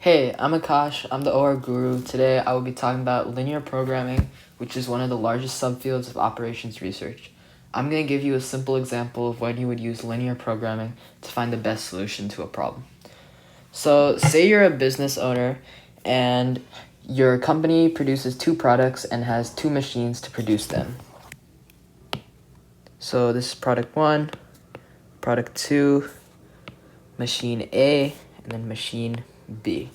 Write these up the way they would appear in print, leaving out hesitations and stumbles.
Hey, I'm Akash. I'm the OR guru. Today I will be talking about linear programming, which is one of the largest subfields of operations research. I'm going to give you a simple example of when you would use linear programming to find the best solution to a problem. So, say you're a business owner and your company produces two products and has two machines to produce them. So, this is product 1, product 2, machine A, and then machine B.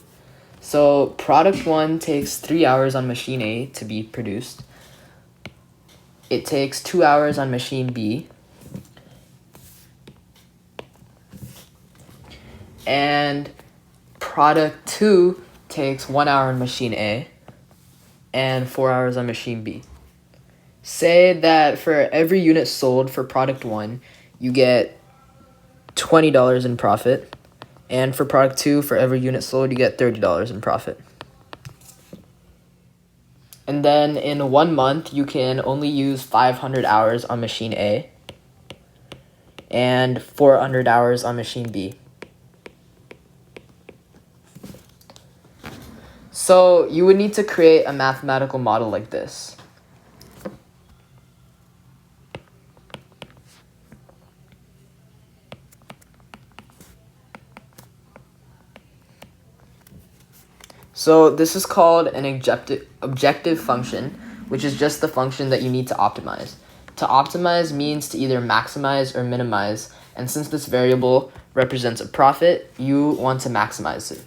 So product 1 takes 3 hours on machine A to be produced. It takes 2 hours on machine B. And product 2 takes 1 hour on machine A and 4 hours on machine B. Say that for every unit sold for product 1, you get $20 in profit. And for product 2, for every unit sold, you get $30 in profit. And then in 1 month, you can only use 500 hours on machine A and 400 hours on machine B. So you would need to create a mathematical model like this. So this is called an objective function, which is just the function that you need to optimize. To optimize means to either maximize or minimize, and since this variable represents a profit, you want to maximize it.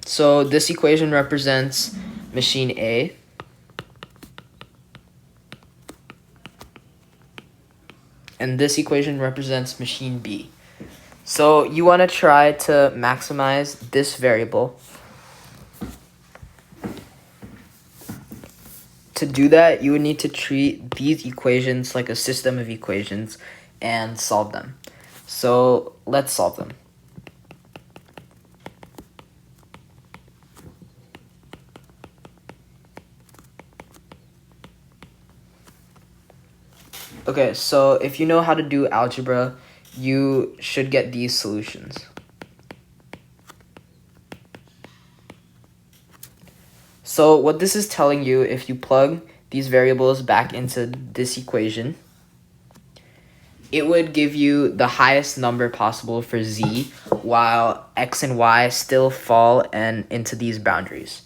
So this equation represents machine A. And this equation represents machine B. So you want to try to maximize this variable. To do that, you would need to treat these equations like a system of equations and solve them. So let's solve them. Okay, so if you know how to do algebra, you should get these solutions. So what this is telling you, if you plug these variables back into this equation, it would give you the highest number possible for z, while x and y still fall into these boundaries.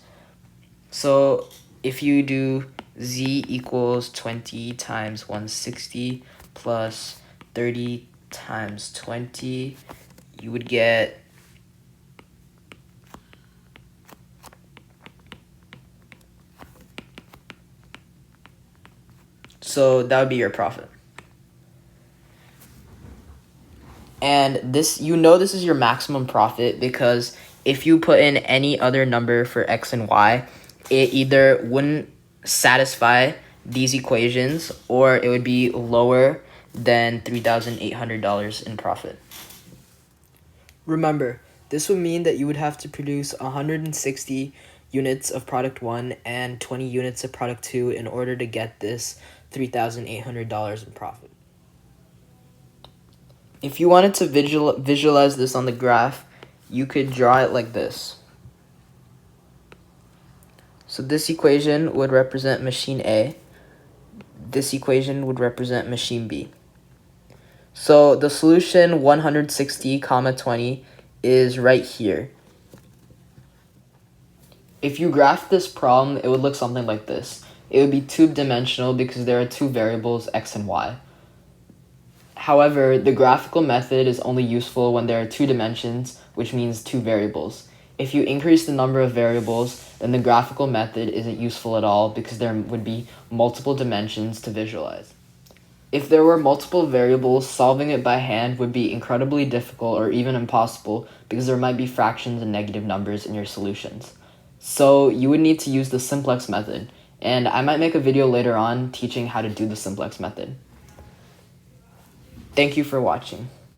So if you do z equals 20 times 160 plus 30 times 20, you would get so that would be your profit. And this, this is your maximum profit because if you put in any other number for x and y, it either wouldn't satisfy these equations or it would be lower than $3,800 in profit. Remember, this would mean that you would have to produce 160 units of product 1 and 20 units of product 2 in order to get this $3,800 in profit. If you wanted to visualize this on the graph, you could draw it like this. So this equation would represent machine A. This equation would represent machine B. So the solution 160, 20 is right here. If you graph this problem, it would look something like this. It would be two-dimensional because there are two variables, x and y. However, the graphical method is only useful when there are two dimensions, which means two variables. If you increase the number of variables, then the graphical method isn't useful at all because there would be multiple dimensions to visualize. If there were multiple variables, solving it by hand would be incredibly difficult or even impossible because there might be fractions and negative numbers in your solutions. So you would need to use the simplex method, and I might make a video later on teaching how to do the simplex method. Thank you for watching.